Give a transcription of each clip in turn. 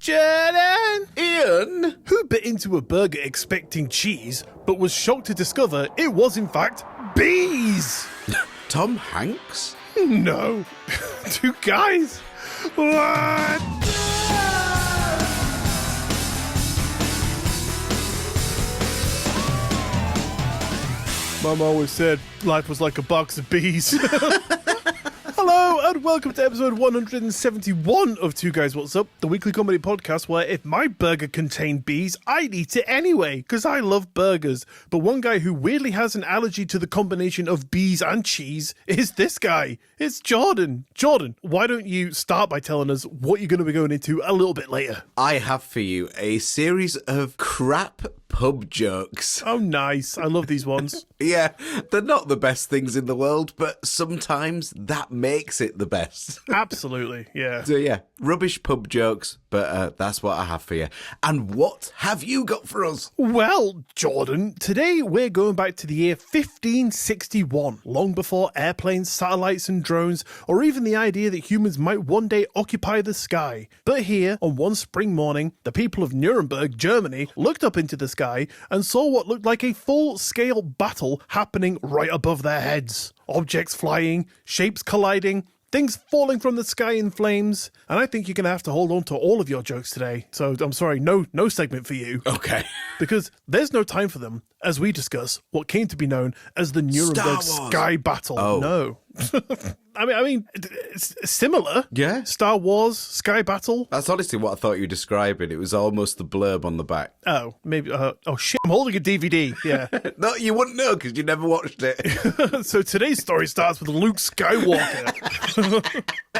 Jordan! Iain! Who bit into a burger expecting cheese, but was shocked to discover it was in fact bees? Tom Hanks? No. Two guys. What? Mum always said life was like a box of bees. Hello and welcome to episode 171 of Two Guys What's Up, the weekly comedy podcast where if my burger contained bees, I'd eat it anyway, because I love burgers. But one guy who weirdly has an allergy to the combination of bees and cheese is this guy. It's Jordan. Jordan, why don't you start by telling us what you're going to be going into a little bit later? I have for you a series of crap pub jokes. Oh, nice. I love these ones. Yeah, they're not the best things in the world, but sometimes that makes it the best. Absolutely, yeah. So yeah, rubbish pub jokes, but that's what I have for you. And what have you got for us? Well, Jordan, today we're going back to the year 1561, long before airplanes, satellites and drones, or even the idea that humans might one day occupy the sky. But here, on one spring morning, the people of Nuremberg, Germany, looked up into the sky and saw what looked like a full-scale battle happening right above their heads. Objects flying, shapes colliding, things falling from the sky in flames, and I think you're going to have to hold on to all of your jokes today. So I'm sorry, no segment for you. Okay. Because there's no time for them as we discuss what came to be known as the Nuremberg Sky Battle. Oh. No. I mean, it's similar. Yeah. Star Wars, Sky Battle. That's honestly what I thought you were describing. It was almost the blurb on the back. Oh, maybe. Oh, shit. I'm holding a DVD. Yeah. No, you wouldn't know because you never watched it. So today's story starts with Luke Skywalker.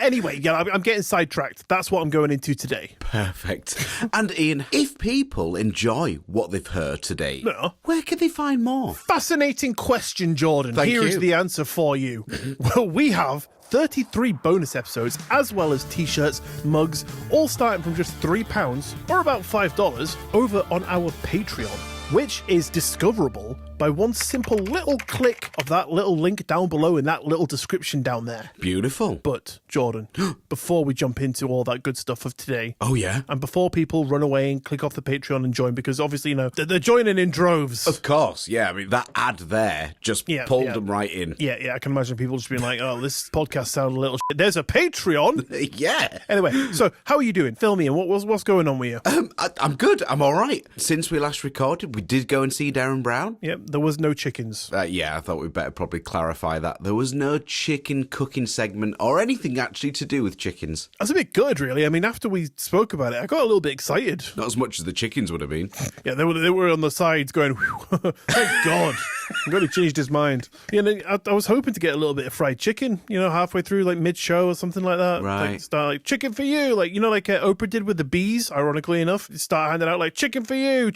Anyway, yeah, I'm getting sidetracked. That's what I'm going into today. Perfect. And Iain, if people enjoy what they've heard today, No. where can they find more? Fascinating question, Jordan. Thank Here you. is the answer for you. Well, we have 33 bonus episodes, as well as t-shirts, mugs, all starting from just £3, or about $5, over on our Patreon, which is discoverable by one simple little click of that little link down below in that little description down there. Beautiful. But, Jordan, before we jump into all that good stuff of today, Oh, yeah? and before people run away and click off the Patreon and join, because obviously, you know, they're joining in droves. Of course, yeah. I mean, that ad there just pulled them right in. Yeah, I can imagine people just being like, oh, this podcast sounded a little shit. There's a Patreon. Yeah. Anyway, so how are you doing? Fill me in. What's going on with you? I'm good. I'm all right. Since we last recorded, we did go and see Darren Brown. Yep, there was no chickens. Yeah, I thought we'd better probably clarify that. There was no chicken cooking segment or anything actually to do with chickens. I was a bit good, really. I mean, after we spoke about it, I got a little bit excited. Not as much as the chickens would have been. Yeah, they were on the sides going, thank God. I'm glad he changed his mind. You know, I was hoping to get a little bit of fried chicken, you know, halfway through, like mid-show or something like that. Right. Like, start like, chicken for you. Like, you know, like Oprah did with the bees, ironically enough. Start handing out like, chicken for you,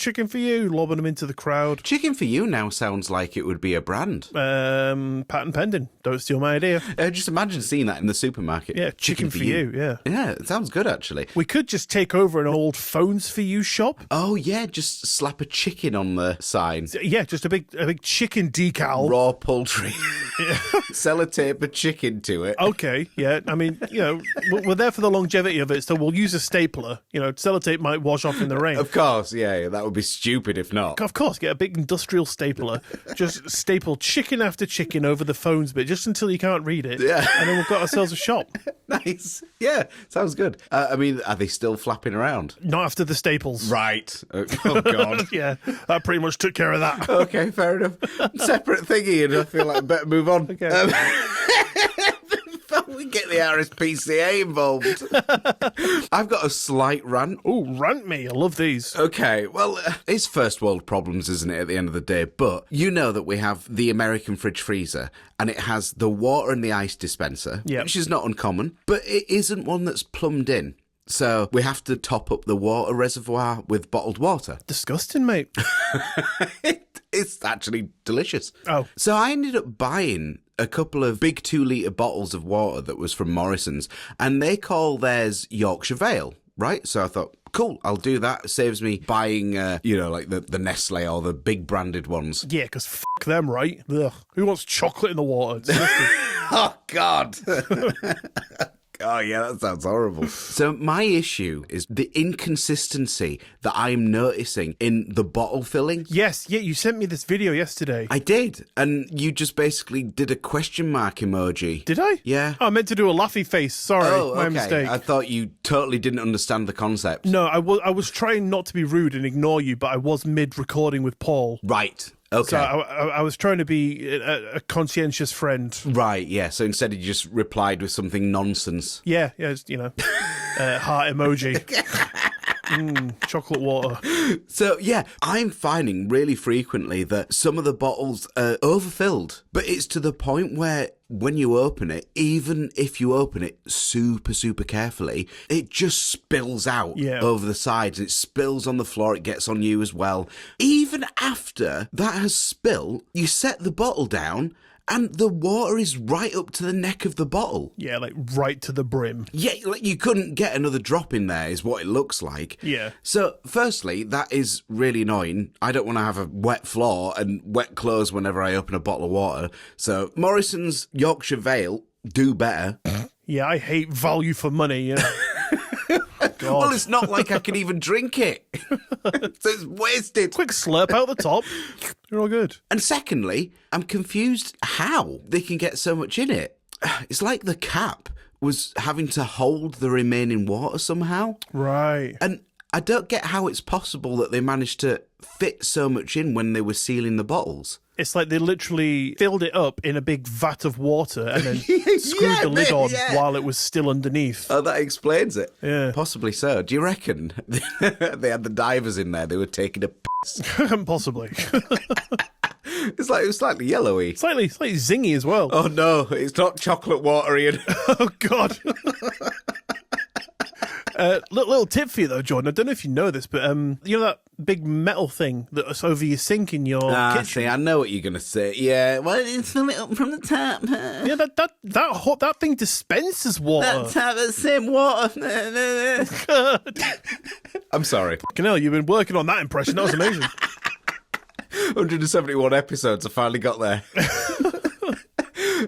lobbing them into the crowd. Chicken for you now sounds like it would be a brand. Patent pending. Don't steal my idea. Just imagine seeing that in the supermarket. Yeah, chicken for you, yeah. Yeah, it sounds good, actually. We could just take over an old phones for you shop. Oh, yeah, just slap a chicken on the sign. Yeah, just a big chicken decal. Raw poultry. Sellotape a chicken to it. Okay, yeah. I mean, you know, we're there for the longevity of it, so we'll use a stapler. You know, sellotape might wash off in the rain. Of course, yeah, that would be stupid if not. Of course, get a big industrial stapler. Just staple chicken after chicken over the phones bit, just until you can't read it. Yeah. And then we've got ourselves a shop. Nice. Yeah, sounds good. I mean, are they still flapping around? Not after the staples. Right. Oh, God. Yeah, that pretty much took care of that. Okay, fair enough. Separate thingy, and I feel like I better move on. Okay. We get the RSPCA involved. I've got a slight rant. Ooh, rant me. I love these. Okay, well, it's first world problems, isn't it, at the end of the day? But you know that we have the American fridge freezer, and it has the water and the ice dispenser, which is not uncommon, but it isn't one that's plumbed in. So we have to top up the water reservoir with bottled water. Disgusting, mate. It's actually delicious. Oh. So I ended up buying a couple of big 2-litre bottles of water that was from Morrison's, and they call theirs Yorkshire Vale, right? So I thought, cool, I'll do that. It saves me buying, like the Nestle or the big branded ones. Yeah, because fuck them, right? Ugh. Who wants chocolate in the water? Oh, God. Oh, yeah, that sounds horrible. So my issue is the inconsistency that I'm noticing in the bottle filling. Yes, yeah, you sent me this video yesterday. I did, and you just basically did a question mark emoji. Did I? Yeah. Oh, I meant to do a laughy face. Sorry, my mistake. I thought you totally didn't understand the concept. No, I was trying not to be rude and ignore you, but I was mid-recording with Paul. Right. Okay. So I was trying to be a conscientious friend. Right, yeah. So instead you just replied with something nonsense. Yeah, heart emoji. Chocolate water. So, yeah, I'm finding really frequently that some of the bottles are overfilled, but it's to the point where when you open it, even if you open it super, super carefully, it just spills out over the sides. It spills on the floor. It gets on you as well. Even after that has spilled, you set the bottle down and the water is right up to the neck of the bottle. Yeah, like right to the brim. Yeah, like you couldn't get another drop in there is what it looks like. Yeah. So, firstly, that is really annoying. I don't want to have a wet floor and wet clothes whenever I open a bottle of water. So, Morrison's Yorkshire Vale, do better. Yeah, I hate value for money. Yeah. God. Well, it's not like I can even drink it. So it's wasted. Quick slurp out the top. You're all good. And secondly, I'm confused how they can get so much in it. It's like the cap was having to hold the remaining water somehow. Right. And I don't get how it's possible that they managed to fit so much in when they were sealing the bottles. It's like they literally filled it up in a big vat of water and then screwed the lid on while it was still underneath. Oh, that explains it. Yeah. Possibly so. Do you reckon they had the divers in there? They were taking a piss. Possibly. It was slightly yellowy. Slightly zingy as well. Oh, no. It's not chocolate water, Ian. Oh, God. Little tip for you though, Jordan. I don't know if you know this, but you know that big metal thing that's over your sink in your kitchen? See, I know what you're gonna say. Yeah, well, it's fill it up from the tap. Yeah, that thing dispenses water. That tap, the same water. I'm sorry. Fucking hell, you've been working on that impression. That was amazing. 171 episodes. I finally got there.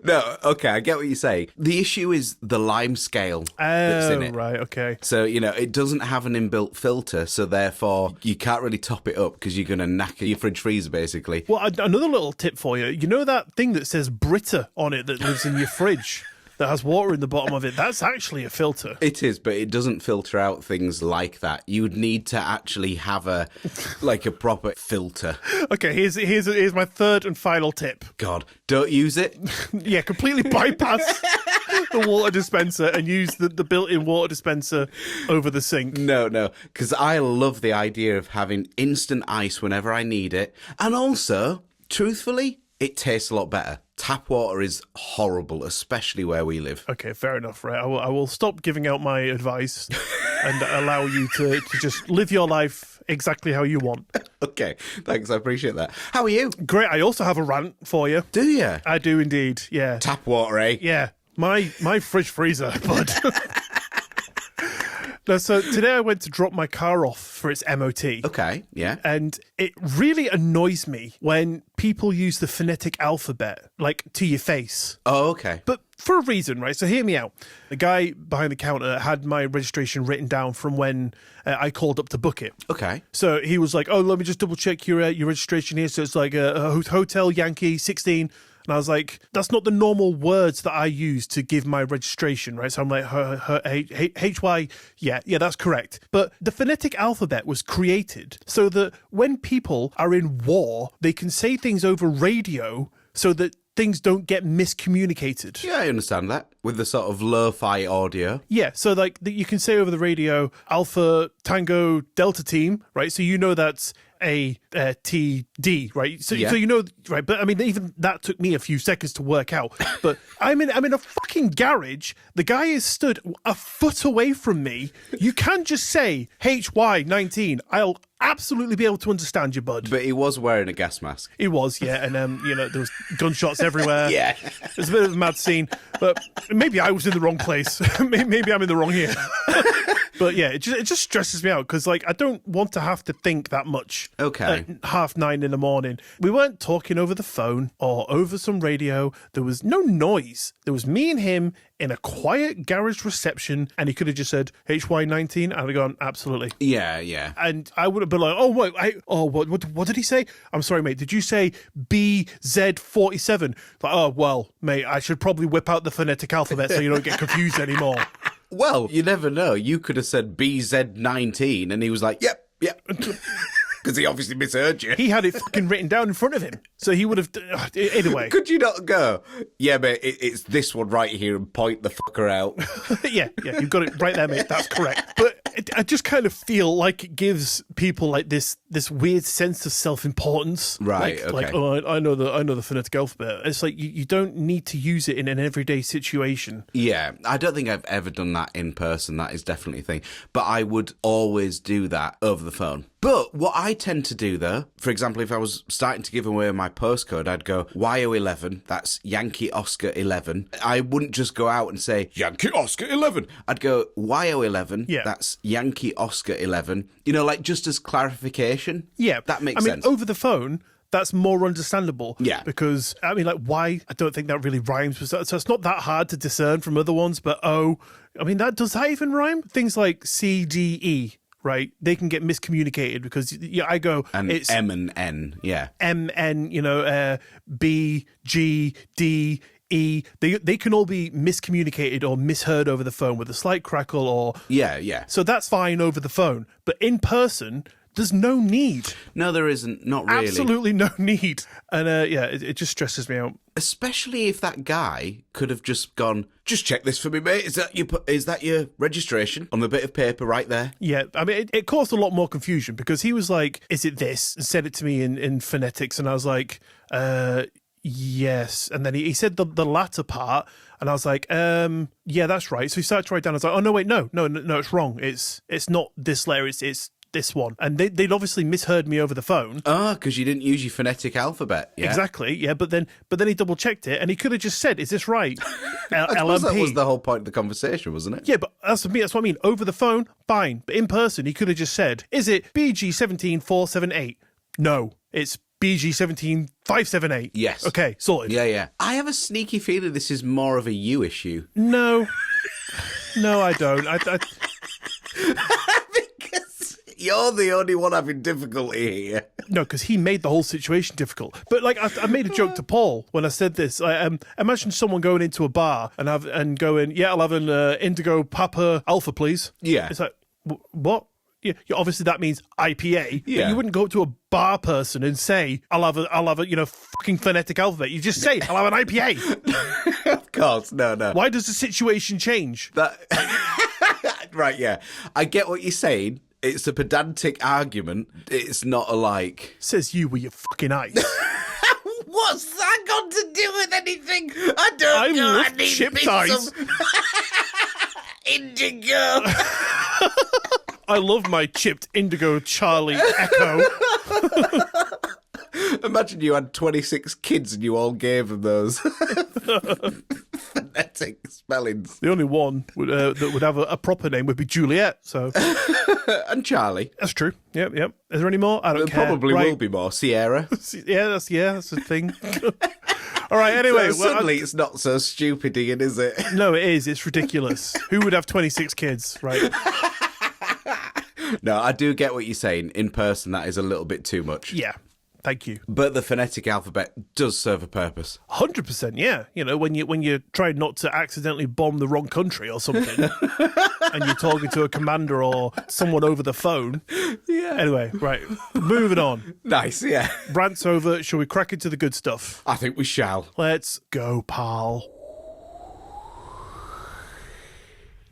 No, okay, I get what you say. The issue is the lime scale that's in it. Right, okay. So, it doesn't have an inbuilt filter, so therefore you can't really top it up because you're going to knacker your fridge freezer, basically. Well, another little tip for you. You know that thing that says Brita on it that lives in your fridge? That has water in the bottom of it. That's actually a filter. It is, but it doesn't filter out things like that. You would need to actually have a proper filter. Okay, here's my third and final tip. God, don't use it. Yeah, completely bypass the water dispenser and use the built-in water dispenser over the sink. No, because I love the idea of having instant ice whenever I need it. And also, truthfully, it tastes a lot better. Tap water is horrible, especially where we live. Okay, fair enough, right? I will stop giving out my advice and allow you to just live your life exactly how you want. Okay, thanks, I appreciate that. How are you? Great, I also have a rant for you. Do you? I do indeed, yeah. Tap water, eh? Yeah, my fridge freezer, bud. No, so today I went to drop my car off for its MOT. Okay, yeah. And it really annoys me when people use the phonetic alphabet, like, to your face. Oh, okay. But for a reason, right? So hear me out. The guy behind the counter had my registration written down from when I called up to book it. Okay. So he was like, oh, let me just double check your registration here. So it's like a Hotel Yankee 16. And I was like, that's not the normal words that I use to give my registration, right? So I'm like, HY, yeah, that's correct. But the phonetic alphabet was created so that when people are in war, they can say things over radio so that things don't get miscommunicated. Yeah, I understand that. With the sort of lo-fi audio. Yeah, so like you can say over the radio, Alpha Tango Delta Team, right? So you know that's ATD, right? So you know, right? But I mean, even that took me a few seconds to work out. But I'm in a fucking garage. The guy is stood a foot away from me. You can't just say HY19. I'll absolutely be able to understand you, bud. But he was wearing a gas mask. He was, yeah, and there was gunshots everywhere. Yeah, it was a bit of a mad scene. But maybe I was in the wrong place. Maybe I'm in the wrong here. But yeah, it just stresses me out because, like, I don't want to have to think that much. Okay. At 9:30 in the morning. We weren't talking over the phone or over some radio. There was no noise. There was me and him in a quiet garage reception, and he could have just said HY19, and I'd have gone, absolutely. Yeah. And I would have been like, oh, wait, what did he say? I'm sorry, mate, did you say BZ47? Like, oh, well, mate, I should probably whip out the phonetic alphabet so you don't get confused anymore. Well, you never know. You could have said BZ19, and he was like, yep. Because he obviously misheard you. He had it fucking written down in front of him. So he would have... Anyway. Could you not go, yeah, mate, it's this one right here, and point the fucker out? yeah, you've got it right there, mate. That's correct. But I just kind of feel like it gives people like this weird sense of self-importance. Right, okay. Like, oh, I know the phonetic alphabet. It's like you don't need to use it in an everyday situation. Yeah, I don't think I've ever done that in person. That is definitely a thing. But I would always do that over the phone. But what I tend to do, though, for example, if I was starting to give away my postcode, I'd go YO11, that's Yankee Oscar 11. I wouldn't just go out and say Yankee Oscar 11. I'd go YO11, that's Yankee Oscar 11. You know, like just as clarification. Yeah. That makes sense. Over the phone, that's more understandable. Yeah. Because, I mean, like, why? I don't think that really rhymes. So it's not that hard to discern from other ones, but does that even rhyme? Things like CDE. Right, they can get miscommunicated because I go and it's M and N, MN, B, G, D, E. They can all be miscommunicated or misheard over the phone with a slight crackle or yeah. So that's fine over the phone, but in person, there's no need. No, there isn't. Not really. Absolutely no need. And it just stresses me out. Especially if that guy could have just gone, just check this for me, mate. Is that your registration on the bit of paper right there? Yeah, I mean, it caused a lot more confusion because he was like, is it this? And said it to me in phonetics. And I was like, yes. And then he said the latter part. And I was like, yeah, that's right. So he started to write down. I was like, oh, no, wait, no, it's wrong. It's not this letter. It's this one. And they'd obviously misheard me over the phone. Oh, because you didn't use your phonetic alphabet. Yeah. Exactly, yeah. But then he double checked it and he could have just said, is this right? I suppose that was the whole point of the conversation, wasn't it? Yeah, but that's what I mean. Over the phone, fine. But in person, he could have just said, is it BG17478? No, it's BG17578. Yes. Okay, sorted. Yeah. I have a sneaky feeling this is more of a you issue. No, I don't. You're the only one having difficulty here. No, because he made the whole situation difficult. But like, I made a joke to Paul when I said this. Imagine someone going into a bar and going, "Yeah, I'll have an Indigo Papa Alpha, please." Yeah, it's like, what? Yeah, obviously that means IPA. Yeah, but you wouldn't go up to a bar person and say, "I'll have a fucking phonetic alphabet." You just say, "I'll have an IPA." Of course, no. Why does the situation change? Right? Yeah, I get what you're saying. It's a pedantic argument. It's not a like... Says you with your fucking eyes. What's that got to do with anything? I don't know. I love chipped eyes. Indigo. I love my chipped Indigo Charlie Echo. Imagine you had 26 kids and you all gave them those phonetic spellings. The only one that would have a proper name would be Juliet. So, and Charlie. That's true. Yep. Is there any more? I don't care. There probably will be more. Sierra. That's the thing. All right. Anyway, so suddenly it's not so stupid, Iain, is it? No, it is. It's ridiculous. Who would have 26 kids, right? No, I do get what you're saying. In person, that is a little bit too much. Yeah. Thank you. But the phonetic alphabet does serve a purpose. 100%, yeah. You know, when you're trying not to accidentally bomb the wrong country or something, and you're talking to a commander or someone over the phone. Yeah. Anyway, right, moving on. Nice, yeah. Rant's over. Shall we crack into the good stuff? I think we shall. Let's go, pal.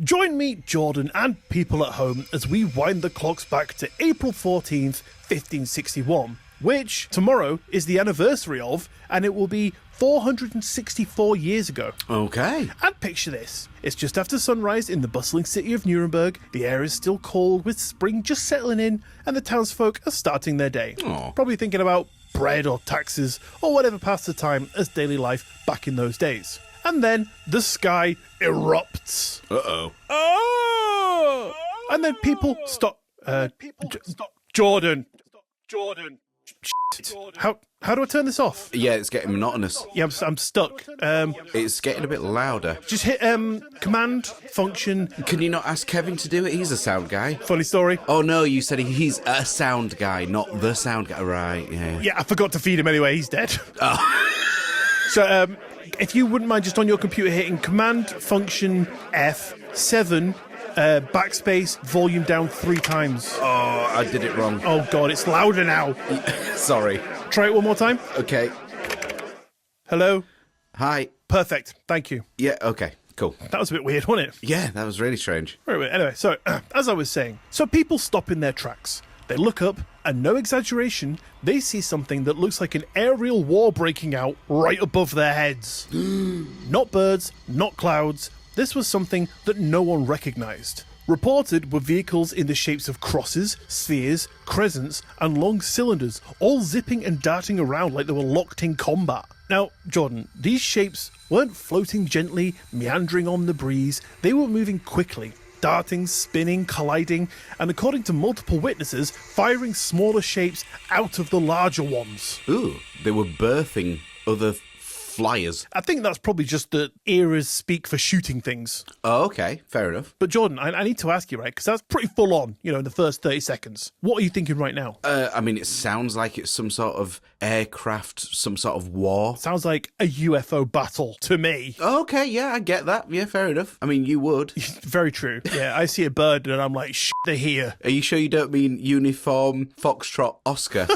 Join me, Jordan, and people at home as we wind the clocks back to April 14th, 1561. Which tomorrow is the anniversary of, and it will be 464 years ago. Okay. And picture this. It's just after sunrise in the bustling city of Nuremberg. The air is still cold with spring just settling in, and the townsfolk are starting their day. Aww. Probably thinking about bread or taxes or whatever passed the time as daily life back in those days. And then the sky erupts. Uh-oh. Oh! And then people stop. Jordan. How do I turn this off? Yeah, it's getting monotonous. Yeah, I'm stuck. It's getting a bit louder. Just hit command function. Can you not ask Kevin to do it? He's a sound guy. Funny story. Oh no, you said he's a sound guy, not the sound guy. Right, yeah. Yeah, I forgot to feed him anyway. He's dead. Oh. So, if you wouldn't mind just on your computer hitting command function F7, backspace, volume down 3 times. Oh, I did it wrong. Oh God, it's louder now. Sorry. Try it one more time. Okay. Hello? Hi. Perfect. Thank you. Yeah, okay, cool. That was a bit weird, wasn't it? Yeah, that was really strange. Very weird. Anyway, so, as I was saying, so people stop in their tracks. They look up, and no exaggeration, they see something that looks like an aerial war breaking out right above their heads. Not birds, not clouds. This was something that no one recognised. Reported were vehicles in the shapes of crosses, spheres, crescents, and long cylinders, all zipping and darting around like they were locked in combat. Now, Jordan, these shapes weren't floating gently, meandering on the breeze. They were moving quickly, darting, spinning, colliding, and according to multiple witnesses, firing smaller shapes out of the larger ones. Ooh, they were birthing other flyers. I think that's probably just the eras speak for shooting things. Oh, okay, fair enough. But Jordan, I need to ask you, right, because that's pretty full on, in the first 30 seconds. What are you thinking right now? I mean, it sounds like it's some sort of aircraft, some sort of war. Sounds like a UFO battle to me. Okay, yeah, I get that. Yeah, fair enough. I mean, you would. Very true. Yeah, I see a bird and I'm like, they're here. Are you sure you don't mean uniform Foxtrot Oscar?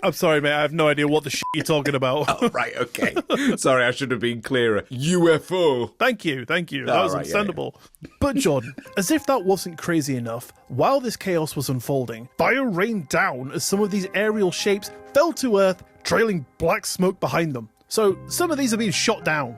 I'm sorry, mate. I have no idea what the you're talking about. Oh, right, okay. Sorry, I should have been clearer. UFO. Thank you. That was understandable. Yeah. But Jordan, as if that wasn't crazy enough, while this chaos was unfolding, fire rained down as some of these aerial shapes fell to earth, trailing black smoke behind them. So some of these are being shot down.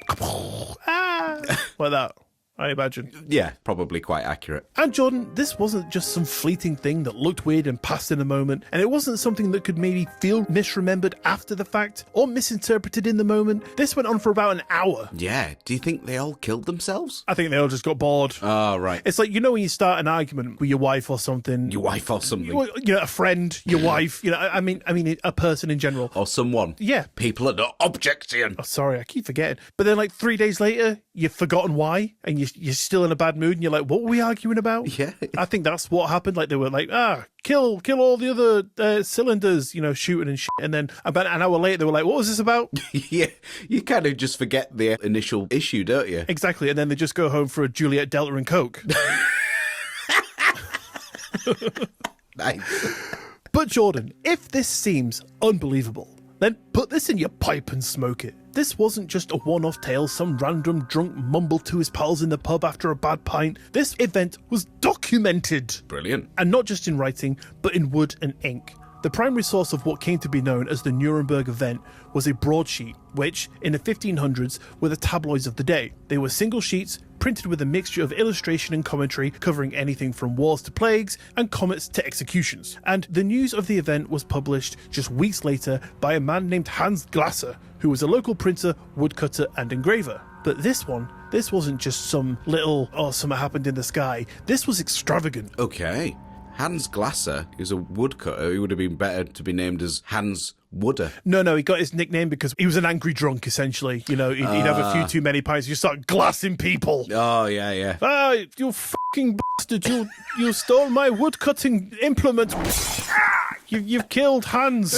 Like that, I imagine. Yeah, probably quite accurate. And Jordan, this wasn't just some fleeting thing that looked weird and passed in a moment, and it wasn't something that could maybe feel misremembered after the fact or misinterpreted in the moment. This went on for about an hour. Yeah, do you think they all killed themselves? I think they all just got bored. Oh, right. It's like, when you start an argument with your wife or something. A friend, your wife, I mean, a person in general. Or someone. Yeah. People are not objecting. Oh, sorry, I keep forgetting. But then 3 days later, you've forgotten why, and you're still in a bad mood, and you're like, what were we arguing about? Yeah. I think that's what happened. They were like, kill all the other cylinders, shooting and shit. And then about an hour later, they were like, what was this about? Yeah, you kind of just forget the initial issue, don't you? Exactly. And then they just go home for a Juliet Delta and Coke. Nice. But Jordan, if this seems unbelievable, then put this in your pipe and smoke it. This wasn't just a one-off tale some random drunk mumbled to his pals in the pub after a bad pint. This event was documented. Brilliant. And not just in writing, but in wood and ink. The primary source of what came to be known as the Nuremberg event was a broadsheet, which, in the 1500s, were the tabloids of the day. They were single sheets, printed with a mixture of illustration and commentary covering anything from wars to plagues and comets to executions. And the news of the event was published just weeks later by a man named Hans Glasser, who was a local printer, woodcutter and engraver. But this wasn't just some little, something happened in the sky. This was extravagant. Okay. Hans Glasser is a woodcutter. He would have been better to be named as Hans Wooder. No, he got his nickname because he was an angry drunk, essentially. He'd have a few too many pints. You start glassing people. Oh, yeah. You fucking bastard. You stole my woodcutting implement. You've killed Hans.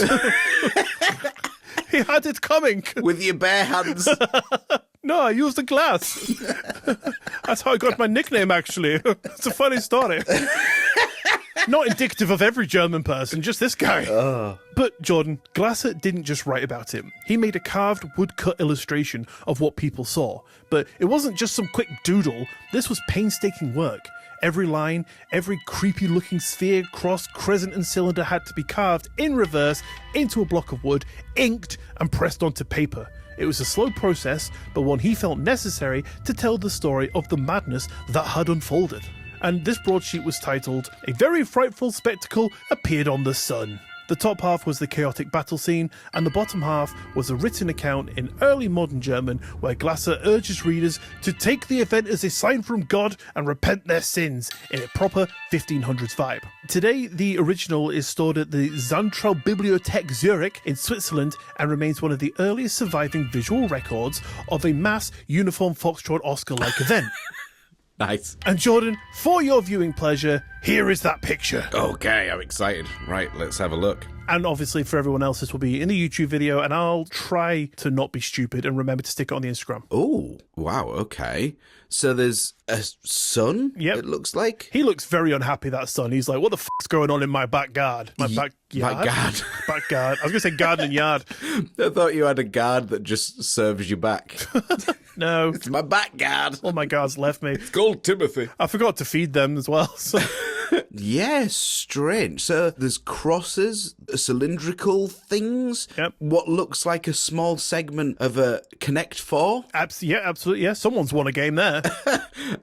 He had it coming. With your bare hands. No, I used the glass. That's how I got my nickname, actually. It's a funny story. Not indicative of every German person, just this guy. But Jordan, Glasser didn't just write about him. He made a carved woodcut illustration of what people saw. But it wasn't just some quick doodle. This was painstaking work. Every line, every creepy-looking sphere, cross, crescent and cylinder had to be carved in reverse into a block of wood, inked and pressed onto paper. It was a slow process, but one he felt necessary to tell the story of the madness that had unfolded. And this broadsheet was titled, "A Very Frightful Spectacle Appeared on the Sun." The top half was the chaotic battle scene, and the bottom half was a written account in early modern German where Glasser urges readers to take the event as a sign from God and repent their sins in a proper 1500s vibe. Today, the original is stored at the Zentralbibliothek Zurich in Switzerland and remains one of the earliest surviving visual records of a mass uniform Foxtrot Oscar-like event. Nice. And Jordan, for your viewing pleasure, here is that picture. Okay, I'm excited. Right, let's have a look. And obviously for everyone else, this will be in the YouTube video, and I'll try to not be stupid and remember to stick it on the Instagram. Oh, wow, okay. So there's a sun, it looks like? He looks very unhappy, that son. He's like, what the f***'s going on in my backyard? My backyard? Backyard. I was going to say garden and yard. I thought you had a guard that just serves you back. No. It's my backyard. All my guards left me. It's called Timothy. I forgot to feed them as well, so... Yes, strange. So there's crosses, cylindrical things. Yep. What looks like a small segment of a Connect 4. Yeah, absolutely. Yeah, someone's won a game there.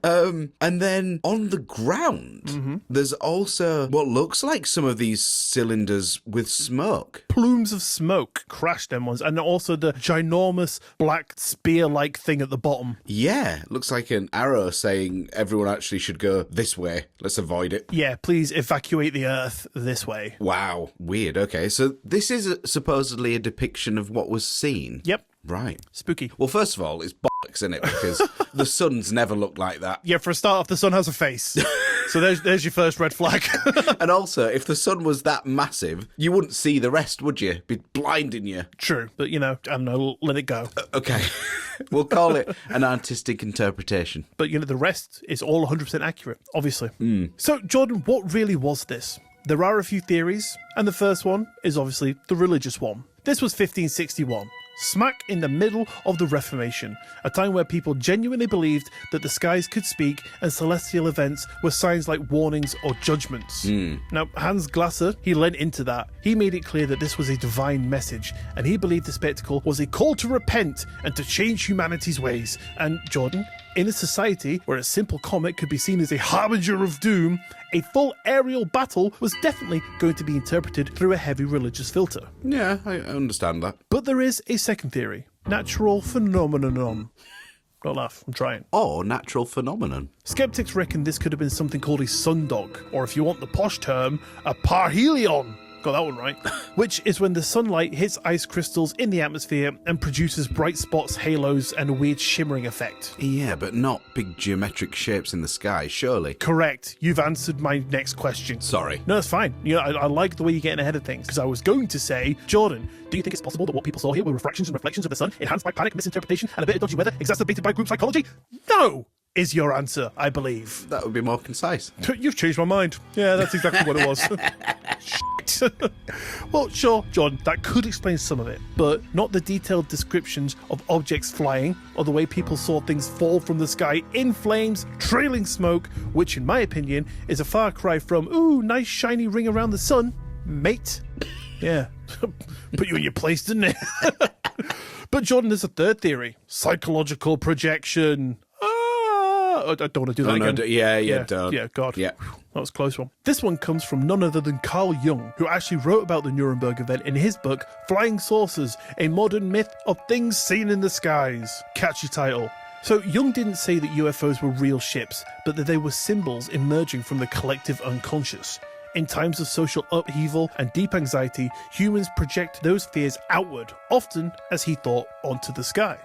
And then on the ground, there's also what looks like some of these cylinders with smoke. Plumes of smoke crashed them ones, and also the ginormous black spear-like thing at the bottom. Yeah, looks like an arrow saying everyone actually should go this way. Let's avoid it. Yeah, please evacuate the Earth this way. Wow, weird. Okay, so this is supposedly a depiction of what was seen. Yep. Right. Spooky. Well, first of all, it's bollocks, isn't it? Because the sun's never looked like that. Yeah, for a start off, the sun has a face. So there's your first red flag. And also, if the sun was that massive, you wouldn't see the rest, would you? It'd be blinding you. True, but I don't know, let it go. Okay. We'll call it an artistic interpretation. But the rest is all 100% accurate, obviously. So, Jordan, what really was this? There are a few theories, and the first one is obviously the religious one. This was 1561. Smack in the middle of the Reformation, a time where people genuinely believed that the skies could speak and celestial events were signs like warnings or judgments. Now, Hans Glasser, he lent into that. He made it clear that this was a divine message, and he believed the spectacle was a call to repent and to change humanity's ways. And Jordan, in a society where a simple comet could be seen as a harbinger of doom, a full aerial battle was definitely going to be interpreted through a heavy religious filter. Yeah, I understand that. But there is a second theory. Natural phenomenon. Don't laugh, I'm trying. Or natural phenomenon. Skeptics reckon this could have been something called a sundog, or if you want the posh term, a parhelion. Got that one right. Which is when the sunlight hits ice crystals in the atmosphere and produces bright spots, halos, and a weird shimmering effect. Yeah, but not big geometric shapes in the sky, surely. Correct. You've answered my next question. Sorry. No, it's fine. I like the way you're getting ahead of things, because I was going to say, Jordan, do you think it's possible that what people saw here were refractions and reflections of the sun, enhanced by panic, misinterpretation, and a bit of dodgy weather, exacerbated by group psychology? No! Is your answer, I believe. That would be more concise. You've changed my mind. Yeah, that's exactly what it was. Shit. Well, sure, John, that could explain some of it, but not the detailed descriptions of objects flying or the way people saw things fall from the sky in flames, trailing smoke, which, in my opinion, is a far cry from, ooh, nice shiny ring around the sun, mate. Yeah. Put you in your place, didn't it? But, Jordan, there's a third theory. Psychological projection. I don't want to do that again. Don't. Yeah, God. Yeah. That was a close one. This one comes from none other than Carl Jung, who actually wrote about the Nuremberg event in his book, Flying Saucers, A Modern Myth of Things Seen in the Skies. Catchy title. So Jung didn't say that UFOs were real ships, but that they were symbols emerging from the collective unconscious. In times of social upheaval and deep anxiety, humans project those fears outward, often, as he thought, onto the sky.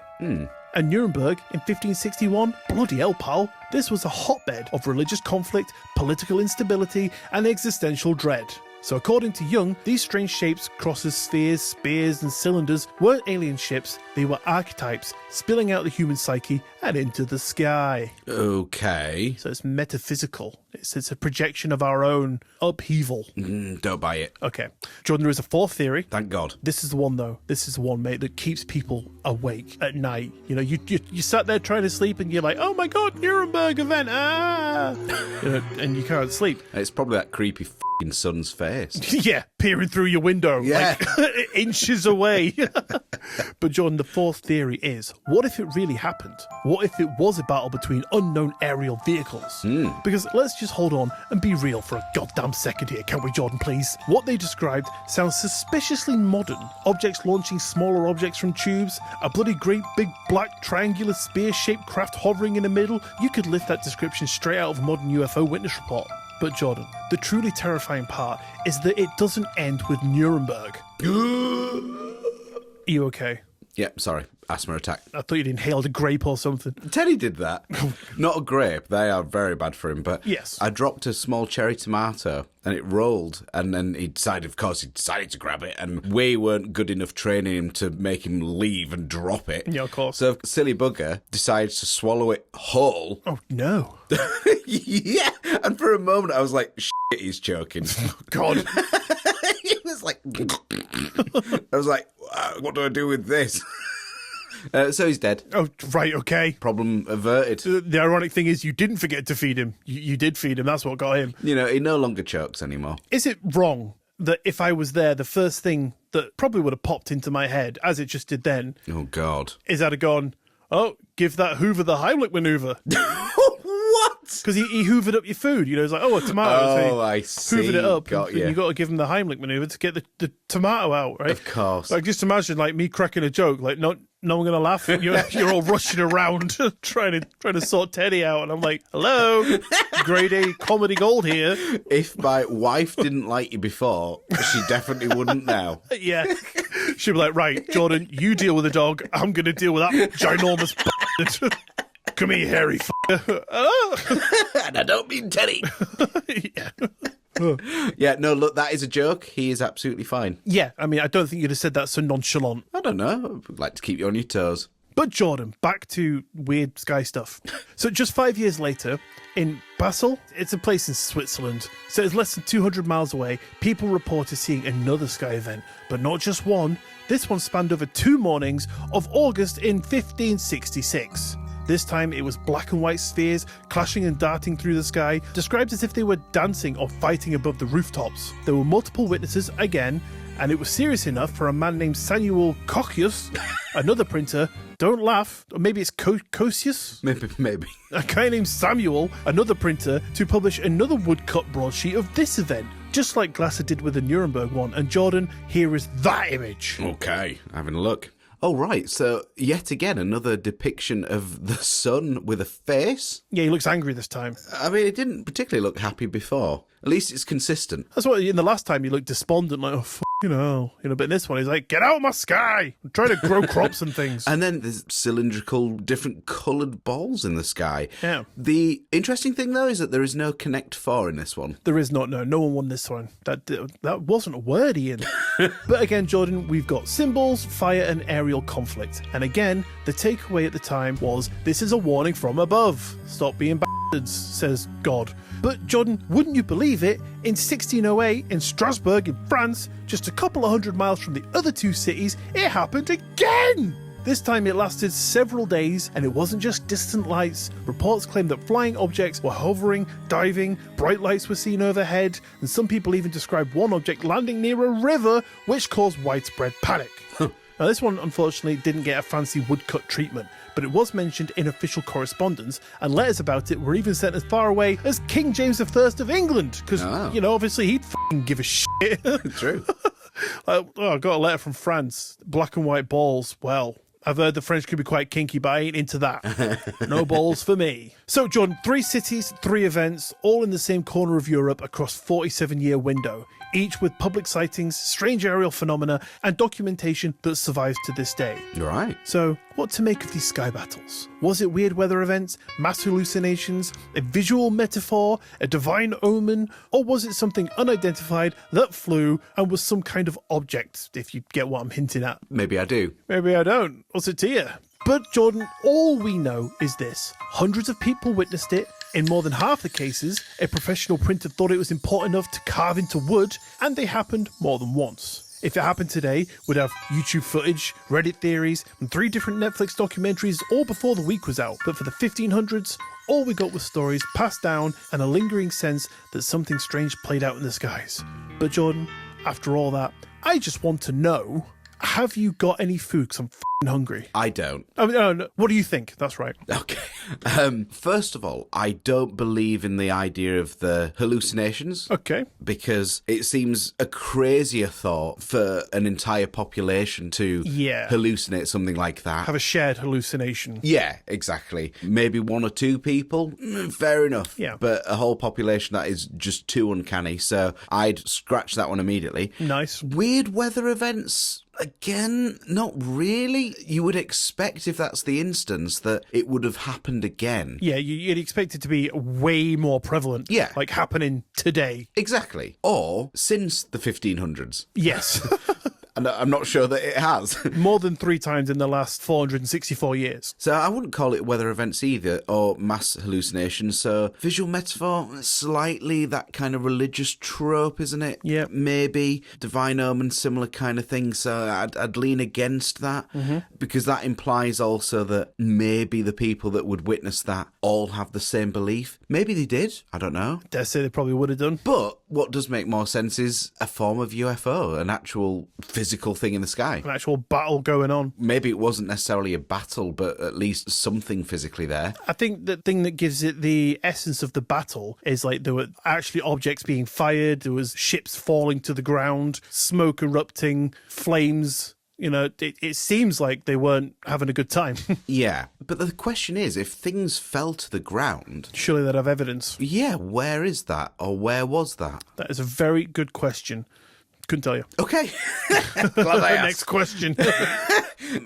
And Nuremberg in 1561? Bloody hell, pal. This was a hotbed of religious conflict, political instability, and existential dread. So according to Jung, these strange shapes, crosses, spheres, spears, and cylinders weren't alien ships, they were archetypes spilling out the human psyche and into the sky. Okay. So it's metaphysical. It's a projection of our own upheaval. Don't buy it. Okay. Jordan, there is a fourth theory. Thank God. This is the one, though. This is the one, mate, that keeps people awake at night. You sat there trying to sleep and you're like, oh my God, Nuremberg event, and you can't sleep. It's probably that creepy sun's face. Yeah, peering through your window, Yeah. like inches away. But Jordan, the fourth theory is, what if it really happened? What if it was a battle between unknown aerial vehicles? Because let's just hold on and be real for a goddamn second here, can't we, Jordan, please? What they described sounds suspiciously modern. Objects launching smaller objects from tubes, a bloody great big black triangular spear-shaped craft hovering in the middle. You could lift that description straight out of a modern UFO witness report. But Jordan, the truly terrifying part is that it doesn't end with Nuremberg. Are you okay? Yep, sorry. Asthma attack. I thought you'd inhaled a grape or something. Teddy did that. Not a grape. They are very bad for him. But yes, I dropped a small cherry tomato and it rolled. And then he decided to grab it. And we weren't good enough training him to make him leave and drop it. Yeah, of course. So silly bugger decides to swallow it whole. Oh, no. Yeah. And for a moment I was like, shit, he's choking. God. He was like... I was like, what do I do with this? So he's dead. Oh, right, okay. Problem averted. The ironic thing is you didn't forget to feed him. You did feed him. That's what got him. You know, he no longer chokes anymore. Is it wrong that if I was there, the first thing that probably would have popped into my head, as it just did then, Oh, God. is I'd have gone, oh, give that Hoover the Heimlich maneuver. What? Because he hoovered up your food. You know, it's like, oh, a tomato. Oh, so he I see. hoovered it up. Got and you. you got to give him the Heimlich maneuver to get the tomato out, right? Of course. Like, just imagine, like, me cracking a joke. Like, no one going to laugh. You're all rushing around trying to sort Teddy out. And I'm like, hello, grade A comedy gold here. If my wife didn't like you before, she definitely wouldn't now. Yeah. She'd be like, right, Jordan, you deal with the dog. I'm going to deal with that ginormous bastard. Come here, hairy f***er. And I don't mean Teddy. Yeah. Yeah, no, look, that is a joke. He is absolutely fine. Yeah, I mean, I don't think you'd have said that so nonchalant. I don't know. I'd like to keep you on your toes. But Jordan, back to weird sky stuff. So just 5 years later, in Basel, it's a place in Switzerland, so it's less than 200 miles away, people reported seeing another sky event, but not just one. This one spanned over 2 mornings of August in 1566. This time it was black and white spheres clashing and darting through the sky, described as if they were dancing or fighting above the rooftops. There were multiple witnesses again, and it was serious enough for a man named Samuel Cocius, another printer, don't laugh, or maybe it's Cocius? Maybe. A guy named Samuel, another printer, to publish another woodcut broadsheet of this event, just like Glasser did with the Nuremberg one. And Jordan, here is that image. Okay, having a look. Oh, right. So, yet again, another depiction of the sun with a face. Yeah, he looks angry this time. I mean, it didn't particularly look happy before. At least it's consistent. That's what, in the last time, he looked despondent, like, oh, fucking hell. You know, but in this one, he's like, get out of my sky. I'm trying to grow crops and things. And then there's cylindrical, different coloured balls in the sky. Yeah. The interesting thing, though, is that there is no Connect 4 in this one. There is not, no one won this one. That wasn't a word, Ian. But again, Jordan, we've got symbols, fire, and aerial conflict. And again, the takeaway at the time was, this is a warning from above. Stop being bastards, says God. But Jordan, wouldn't you believe it? In 1608, in Strasbourg in France, just a couple of 100 miles from the other 2 cities, it happened again! This time it lasted several days, and it wasn't just distant lights. Reports claimed that flying objects were hovering, diving, bright lights were seen overhead, and some people even described one object landing near a river, which caused widespread panic. Now this one unfortunately didn't get a fancy woodcut treatment, but it was mentioned in official correspondence, and letters about it were even sent as far away as King James I of England, because, you know, obviously he'd f***ing give a shit. True. I got a letter from France, black and white balls, well... I've heard the French could be quite kinky, but I ain't into that. No balls for me. So, Jordan, 3 cities, 3 events, all in the same corner of Europe across 47-year window, each with public sightings, strange aerial phenomena, and documentation that survives to this day. Right. So, what to make of these sky battles? Was it weird weather events, mass hallucinations, a visual metaphor, a divine omen, or was it something unidentified that flew and was some kind of object, if you get what I'm hinting at? Maybe I do. Maybe I don't. What's it to you? But Jordan, all we know is this. Hundreds of people witnessed it. In more than half the cases, a professional printer thought it was important enough to carve into wood, and they happened more than once. If it happened today, we'd have YouTube footage, Reddit theories, and 3 different Netflix documentaries all before the week was out. But for the 1500s, all we got was stories passed down and a lingering sense that something strange played out in the skies. But Jordan, after all that, I just want to know, have you got any food? Because I'm f***ing hungry. I don't. No. What do you think? That's right. Okay. First of all, I don't believe in the idea of the hallucinations. Okay. Because it seems a crazier thought for an entire population to hallucinate something like that. Have a shared hallucination. Yeah, exactly. Maybe one or two people, fair enough. Yeah. But a whole population, that is just too uncanny. So I'd scratch that one immediately. Nice. Weird weather events. Again, not really. You would expect, if that's the instance, that it would have happened again. Yeah, you'd expect it to be way more prevalent. Yeah. Like happening today. Exactly. Or since the 1500s. Yes. And I'm not sure that it has. More than 3 times in the last 464 years. So I wouldn't call it weather events either, or mass hallucinations. So visual metaphor, slightly that kind of religious trope, isn't it? Yeah. Maybe divine omen, similar kind of thing. So I'd lean against that, because that implies also that maybe the people that would witness that all have the same belief. Maybe they did. I don't know. Dare say they probably would have done. But what does make more sense is a form of UFO, an actual physical thing in the sky. An actual battle going on. Maybe it wasn't necessarily a battle, but at least something physically there. I think the thing that gives it the essence of the battle is like there were actually objects being fired, there was ships falling to the ground, smoke erupting, flames. You know, it seems like they weren't having a good time. Yeah, but the question is, if things fell to the ground... Surely they'd have evidence. Yeah, where is that? Or where was that? That is a very good question. Couldn't tell you. Okay. Glad I asked. Next question.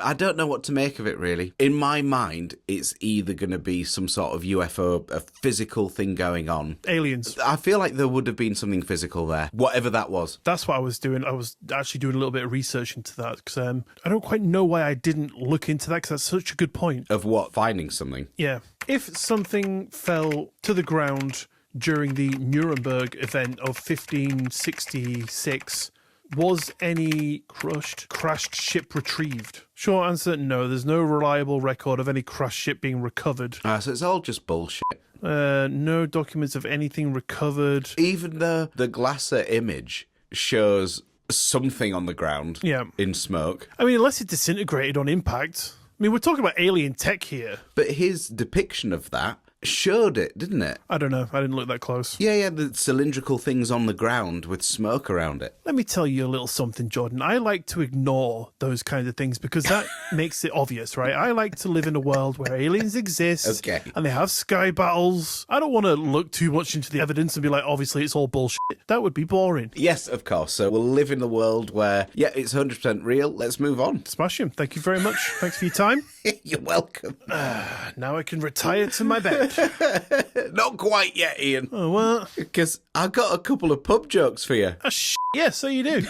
I don't know what to make of it, really. In my mind, it's either going to be some sort of UFO, a physical thing going on. Aliens. I feel like there would have been something physical there, whatever that was. That's what I was doing. I was actually doing a little bit of research into that, because I don't quite know why I didn't look into that, because that's such a good point. Of what? Finding something? Yeah. If something fell to the ground during the Nuremberg event of 1566, was any crashed ship retrieved? Short answer, no. There's no reliable record of any crashed ship being recovered. So it's all just bullshit. No documents of anything recovered. Even though the Glasser image shows something on the ground in smoke. I mean, unless it disintegrated on impact. I mean, we're talking about alien tech here. But his depiction of that showed it, didn't it? I don't know. I didn't look that close. Yeah, the cylindrical things on the ground with smoke around it. Let me tell you a little something, Jordan. I like to ignore those kinds of things because that makes it obvious, right? I like to live in a world where aliens exist and they have sky battles. I don't want to look too much into the evidence and be like, obviously it's all bullshit. That would be boring. Yes, of course. So we'll live in the world where, it's 100% real. Let's move on. Smash him. Thank you very much. Thanks for your time. You're welcome. Now I can retire to my bed. Not quite yet, Ian. Oh, what? Because I've got a couple of pub jokes for you. Oh, yes, so you do.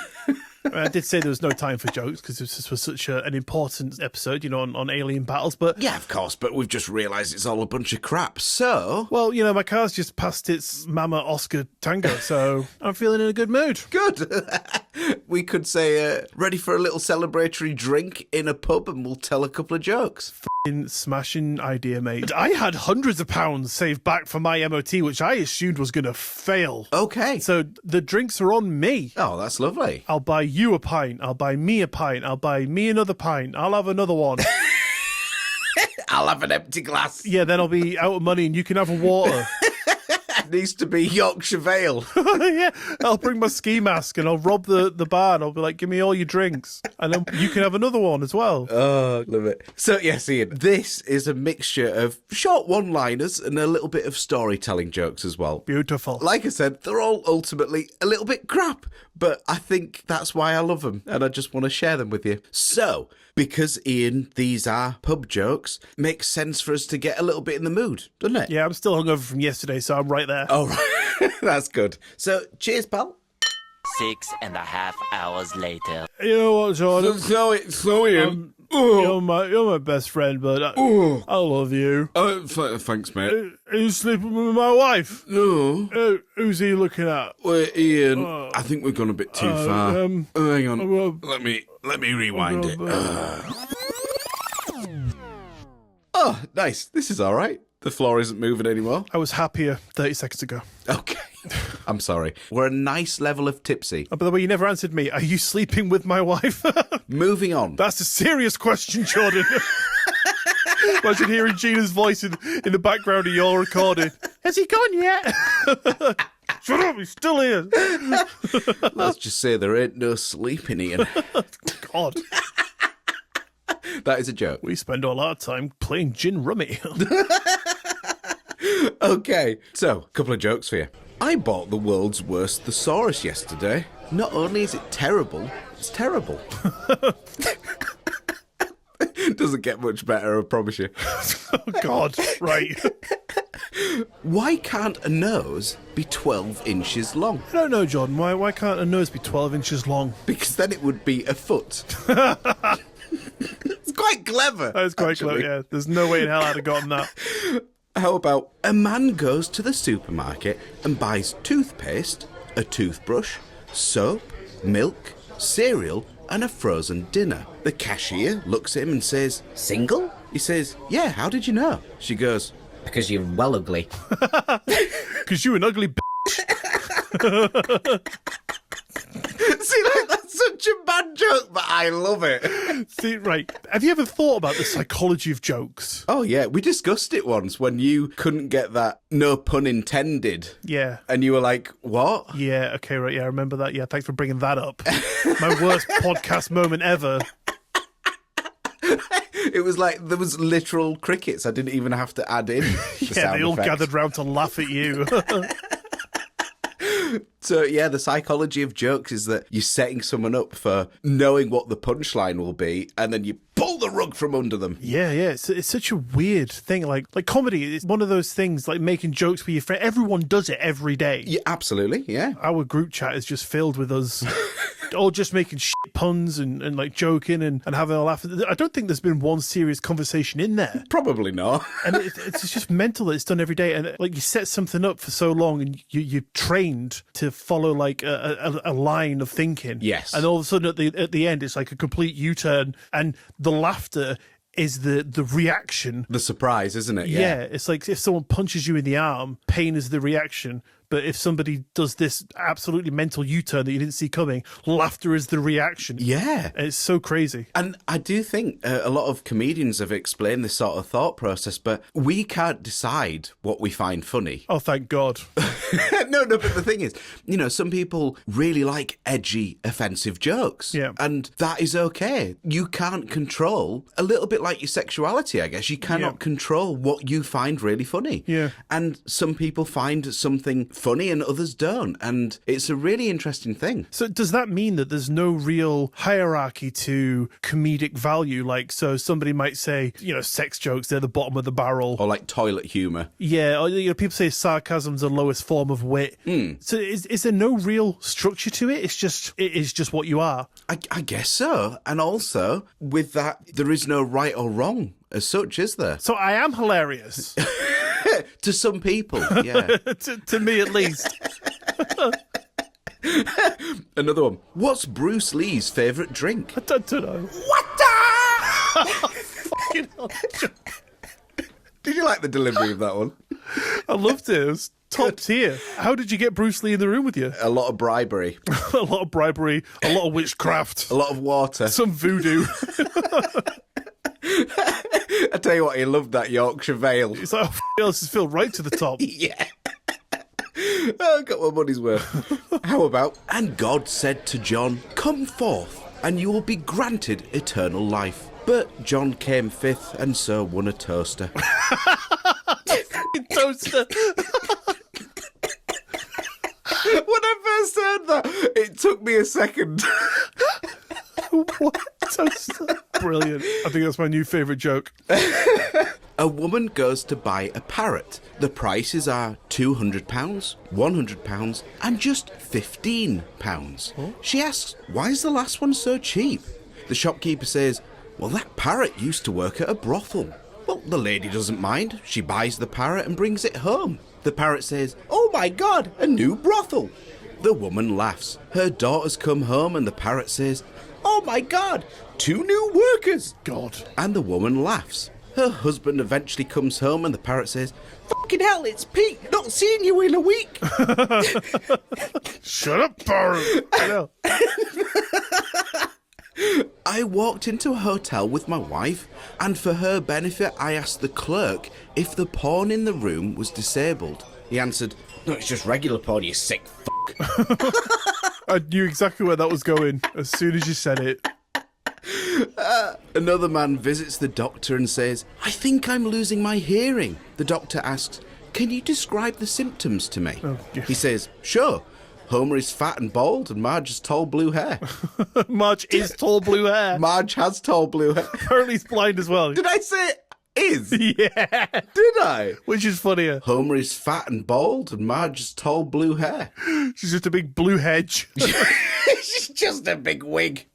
I did say there was no time for jokes because this was such an important episode, on alien battles, but... Yeah, of course, but we've just realised it's all a bunch of crap, so... Well, my car's just passed its Mama Oscar Tango, so I'm feeling in a good mood. Good. We could say, ready for a little celebratory drink in a pub and we'll tell a couple of jokes. Smashing idea, mate. I had hundreds of pounds saved back for my MOT, which I assumed was going to fail. Okay. So the drinks are on me. Oh, that's lovely. I'll buy you a pint. I'll buy me a pint. I'll buy me another pint. I'll have another one. I'll have an empty glass. Yeah, then I'll be out of money and you can have a water. It needs to be Yorkshire Vale. Yeah, I'll bring my ski mask and I'll rob the bar and I'll be like, give me all your drinks. And then you can have another one as well. Oh, love it. So, yes, Ian, this is a mixture of short one-liners and a little bit of storytelling jokes as well. Beautiful. Like I said, they're all ultimately a little bit crap, but I think that's why I love them and I just want to share them with you. So, because, Ian, these are pub jokes, makes sense for us to get a little bit in the mood, doesn't it? Yeah, I'm still hungover from yesterday, so I'm right there. Oh, right. That's good. So, cheers, pal. 6.5 hours later. You know what, Jordan? So Ian. You're my best friend, but I love you. Thanks, mate. Are you sleeping with my wife? No. Who's he looking at? Wait, Ian, I think we've gone a bit too far. Hang on. Let me rewind it. Oh, nice. This is all right. The floor isn't moving anymore. I was happier 30 seconds ago. Okay. I'm sorry. We're a nice level of tipsy. Oh, by the way, you never answered me. Are you sleeping with my wife? Moving on. That's a serious question, Jordan. Imagine hearing Gina's voice in the background of your recording. Has he gone yet? Shut up, he's still here. Let's just say there ain't no sleeping, Ian. God. That is a joke. We spend all our time playing gin rummy. Okay, so, a couple of jokes for you. I bought the world's worst thesaurus yesterday. Not only is it terrible, it's terrible. Doesn't get much better, I promise you. Oh, God. Right. Why can't a nose be 12 inches long? I don't know, Jordan. Why can't a nose be 12 inches long? Because then it would be a foot. It's quite clever. That is quite clever, yeah. There's no way in hell I'd have gotten that. How about a man goes to the supermarket and buys toothpaste, a toothbrush, soap, milk, cereal, and a frozen dinner. The cashier looks at him and says, "Single?" He says, "Yeah, how did you know?" She goes, "Because you're well ugly." Because you're an ugly See, like, that's such a bad joke, but I love it. See, right. Have you ever thought about the psychology of jokes? Oh, yeah, we discussed it once when you couldn't get that no pun intended. Yeah. And you were like, what? Yeah, okay, right, yeah, I remember that. Yeah, thanks for bringing that up. My worst podcast moment ever. It was like there was literal crickets. I didn't even have to add in the sound they all effects. gathered round to laugh at you. So, yeah, the psychology of jokes is that you're setting someone up for knowing what the punchline will be, and then you pull the rug from under them. Yeah. It's such a weird thing. Like comedy is one of those things, like making jokes with your friend. Everyone does it every day. Yeah, absolutely, yeah. Our group chat is just filled with us all just making shit puns and like joking and having a laugh. I don't think there's been one serious conversation in there. Probably not. And it's just mental that it's done every day. And like you set something up for so long and you're trained to follow like a line of thinking. Yes. And all of a sudden at the end, it's like a complete U-turn and the laughter is the reaction. The surprise, isn't it? Yeah. It's like if someone punches you in the arm, pain is the reaction. But if somebody does this absolutely mental U-turn that you didn't see coming, laughter is the reaction. Yeah. It's so crazy. And I do think a lot of comedians have explained this sort of thought process, but we can't decide what we find funny. Oh, thank God. No, but the thing is, you know, some people really like edgy, offensive jokes. Yeah. And that is okay. You can't control, a little bit like your sexuality, I guess. You cannot control what you find really funny. Yeah. And some people find something funny and others don't. And it's a really interesting thing. So does that mean that there's no real hierarchy to comedic value? Like, so somebody might say, you know, sex jokes, they're the bottom of the barrel. Or like toilet humour. Yeah, or, you know, people say sarcasm's the lowest form of wit. So is there no real structure to it? It is just what you are. I guess so. And also, with that, there is no right or wrong as such, is there? So I am hilarious. To some people, yeah. to me, at least. Another one. What's Bruce Lee's favourite drink? I don't know. What the? Fucking hell. Did you like the delivery of that one? I loved it. It was top tier. How did you get Bruce Lee in the room with you? A lot of bribery. A lot of bribery, a lot of witchcraft, A lot of water. some voodoo. I tell you what, he loved that Yorkshire Vale. It's like, oh, this is filled right to the top. Yeah. I got my money's worth. How about, and God said to John, come forth, and you will be granted eternal life. But John came fifth, and so won a toaster. Toaster. When I first heard that, it took me a second. What? Toaster. Brilliant. I think that's my new favourite joke. A woman goes to buy a parrot. The prices are £200, £100, and just £15. Oh. She asks, why is the last one so cheap? The shopkeeper says, well, that parrot used to work at a brothel. Well, the lady doesn't mind. She buys the parrot and brings it home. The parrot says, oh my God, a new brothel. The woman laughs. Her daughter's come home and the parrot says, oh my God, 2 new workers. God. And the woman laughs. Her husband eventually comes home and the parrot says, "Fucking hell, it's Pete, not seeing you in a week." Shut up, parrot. I know. I walked into a hotel with my wife, and for her benefit, I asked the clerk if the porn in the room was disabled. He answered, "No, it's just regular porn, you sick fuck." I knew exactly where that was going as soon as you said it. Another man visits the doctor and says, "I think I'm losing my hearing." The doctor asks, "Can you describe the symptoms to me?" Oh, yes. He says, "Sure. Homer is fat and bald, and Marge has tall blue hair." Marge is tall blue hair. Marge has tall blue hair. Apparently he's blind as well. Did I say is? Yeah. Did I? Which is funnier. Homer is fat and bald, and Marge has tall blue hair. She's just a big blue hedge. She's just a big wig.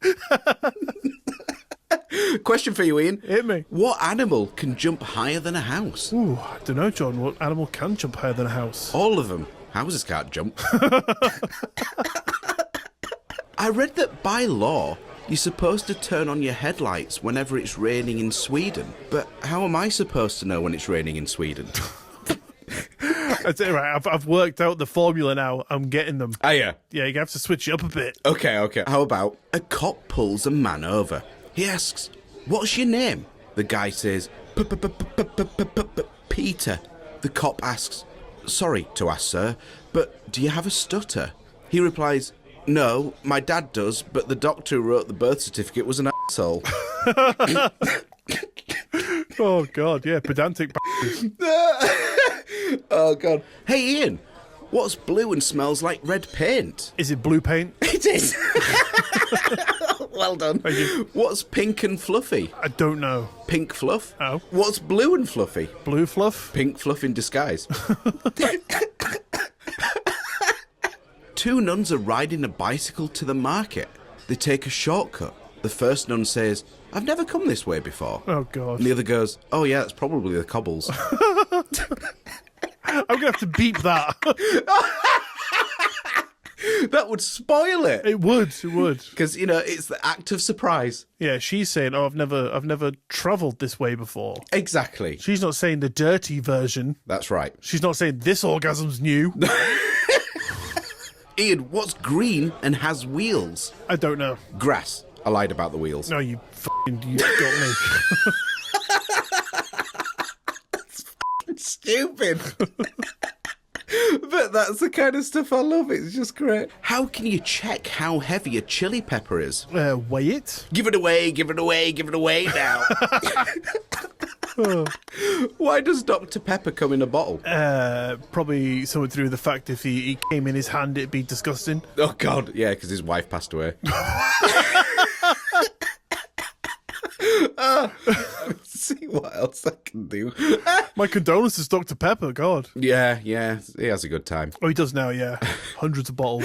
Question for you, Ian. Hit me. What animal can jump higher than a house? Ooh, I don't know, John. What animal can jump higher than a house? All of them. Houses can't jump. I read that by law, you're supposed to turn on your headlights whenever it's raining in Sweden. But how am I supposed to know when it's raining in Sweden? That's it, right. I've worked out the formula now. I'm getting them. Oh, yeah. Yeah, you have to switch it up a bit. Okay. How about a cop pulls a man over. He asks, "What's your name?" The guy says, "Peter." The cop asks, "Sorry to ask, sir, but do you have a stutter?" He replies, "No, my dad does, but the doctor who wrote the birth certificate was an asshole." Oh, God, yeah, pedantic. Oh, God. Hey, Ian, what's blue and smells like red paint? Is it blue paint? It is. Well done. Thank you. What's pink and fluffy? I don't know. Pink fluff? Oh. What's blue and fluffy? Blue fluff? Pink fluff in disguise. Two nuns are riding a bicycle to the market. They take a shortcut. The first nun says, "I've never come this way before." Oh, God. And the other goes, "Oh, yeah, that's probably the cobbles." I'm going to have to beep that. That would spoil it. It would. Because, it's the act of surprise. Yeah, she's saying, "Oh, I've never travelled this way before." Exactly. She's not saying the dirty version. That's right. She's not saying this orgasm's new. Ian, what's green and has wheels? I don't know. Grass. I lied about the wheels. No, you got me. Stupid. But that's the kind of stuff I love. It's just great. How can you check how heavy a chili pepper is? Weigh it? Give it away now. Why does Dr. Pepper come in a bottle? Probably something through the fact if he came in his hand, it'd be disgusting. Oh, God. Yeah, because his wife passed away. See what else I can do. My condolences, Dr. Pepper, God. Yeah, he has a good time. Oh, he does now, yeah. Hundreds of bottles.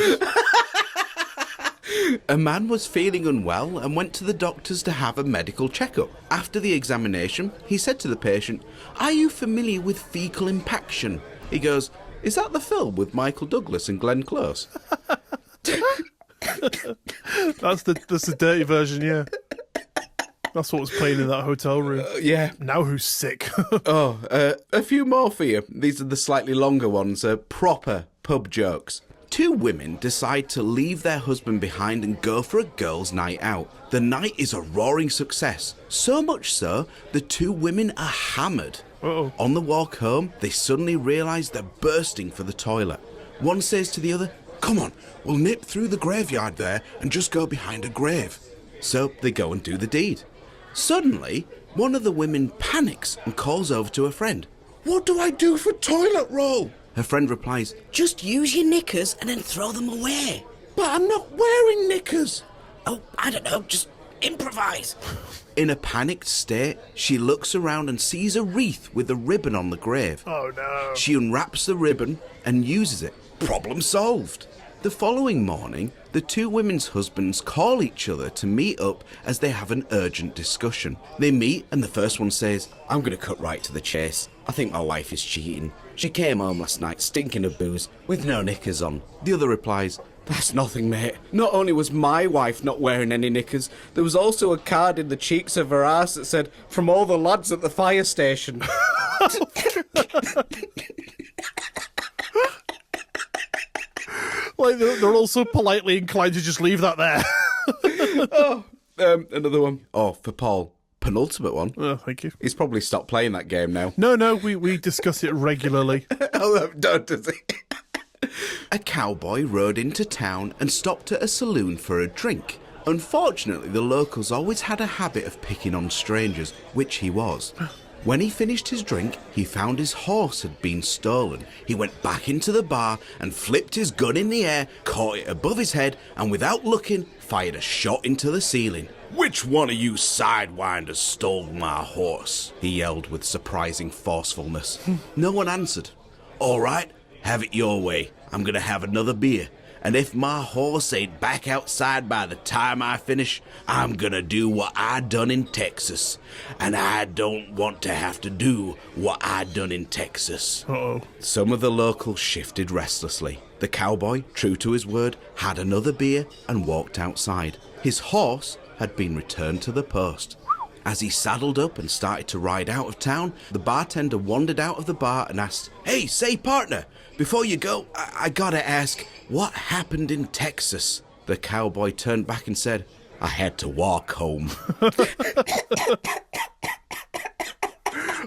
A man was feeling unwell and went to the doctors to have a medical checkup. After the examination, he said to the patient, "Are you familiar with fecal impaction?" He goes, "Is that the film with Michael Douglas and Glenn Close?" That's the dirty version, yeah. That's what was playing in that hotel room. Yeah. Now who's sick? A few more for you. These are the slightly longer ones, proper pub jokes. Two women decide to leave their husband behind and go for a girls' night out. The night is a roaring success. So much so, the two women are hammered. Uh-oh. On the walk home, they suddenly realise they're bursting for the toilet. One says to the other, "Come on, we'll nip through the graveyard there and just go behind a grave." So they go and do the deed. Suddenly, one of the women panics and calls over to her friend. "What do I do for toilet roll?" Her friend replies, "Just use your knickers and then throw them away." "But I'm not wearing knickers." "Oh, I don't know, just improvise." In a panicked state, she looks around and sees a wreath with a ribbon on the grave. Oh, no. She unwraps the ribbon and uses it. Problem solved. The following morning, the two women's husbands call each other to meet up as they have an urgent discussion. They meet and the first one says, "I'm going to cut right to the chase. I think my wife is cheating. She came home last night stinking of booze, with no knickers on. The other replies, that's nothing, mate. Not only was my wife not wearing any knickers, there was also a card in the cheeks of her ass that said, from all the lads at the fire station. Like, they're also politely inclined to just leave that there. Another one. Oh, for Paul. Penultimate one. Oh, thank you. He's probably stopped playing that game now. No, we discuss it regularly. Oh, don't, does he? A cowboy rode into town and stopped at a saloon for a drink. Unfortunately, the locals always had a habit of picking on strangers, which he was. When he finished his drink, he found his horse had been stolen. He went back into the bar and flipped his gun in the air, caught it above his head, and without looking, fired a shot into the ceiling. Which one of you sidewinders stole my horse? He yelled with surprising forcefulness. No one answered. All right, have it your way. I'm gonna have another beer. And if my horse ain't back outside by the time I finish, I'm gonna do what I done in Texas. And I don't want to have to do what I done in Texas. Uh-oh. Some of the locals shifted restlessly. The cowboy, true to his word, had another beer and walked outside. His horse had been returned to the post. As he saddled up and started to ride out of town, the bartender wandered out of the bar and asked, Hey, say partner, before you go, I gotta ask, what happened in Texas? The cowboy turned back and said, I had to walk home.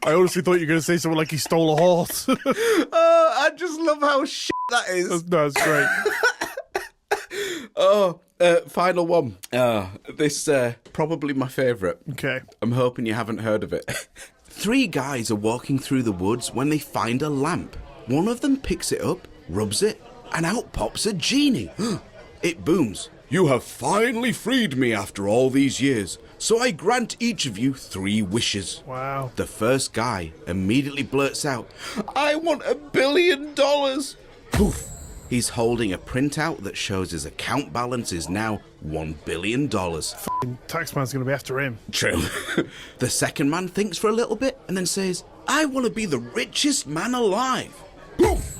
I honestly thought you were going to say something like he stole a horse. I just love how shit that is. That's great. Final one. This probably my favourite. Okay. I'm hoping you haven't heard of it. 3 guys are walking through the woods when they find a lamp. One of them picks it up, rubs it, and out pops a genie. It booms. You have finally freed me after all these years, so I grant each of you 3 wishes. Wow. The first guy immediately blurts out, I want $1 billion. Poof. He's holding a printout that shows his account balance is now $1 billion. Taxman's going to be after him. True. The second man thinks for a little bit and then says, I want to be the richest man alive. Poof.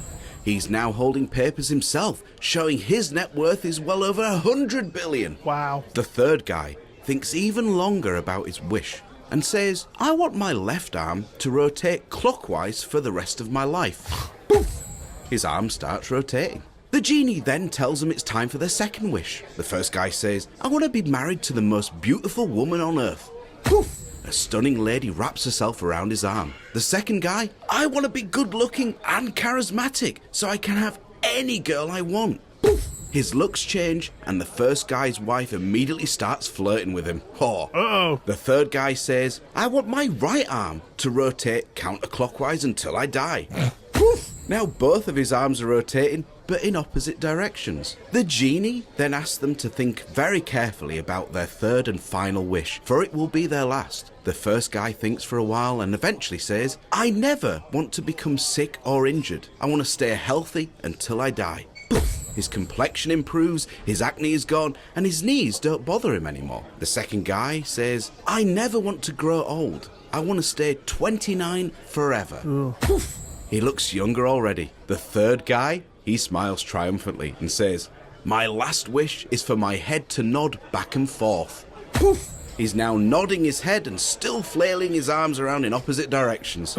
He's now holding papers himself, showing his net worth is well over $100 billion. Wow. The third guy thinks even longer about his wish and says, I want my left arm to rotate clockwise for the rest of my life. Poof. His arm starts rotating. The genie then tells him it's time for their second wish. The first guy says, I want to be married to the most beautiful woman on earth. Poof! A stunning lady wraps herself around his arm. The second guy, I want to be good looking and charismatic so I can have any girl I want. Poof! His looks change and the first guy's wife immediately starts flirting with him. Oh. Uh-oh. The third guy says, I want my right arm to rotate counterclockwise until I die. Poof! Now both of his arms are rotating, but in opposite directions. The genie then asks them to think very carefully about their third and final wish, for it will be their last. The first guy thinks for a while and eventually says, I never want to become sick or injured. I want to stay healthy until I die. Poof! His complexion improves, his acne is gone, and his knees don't bother him anymore. The second guy says, I never want to grow old. I want to stay 29 forever. Poof! He looks younger already. The third guy, he smiles triumphantly and says, my last wish is for my head to nod back and forth. Poof! He's now nodding his head and still flailing his arms around in opposite directions.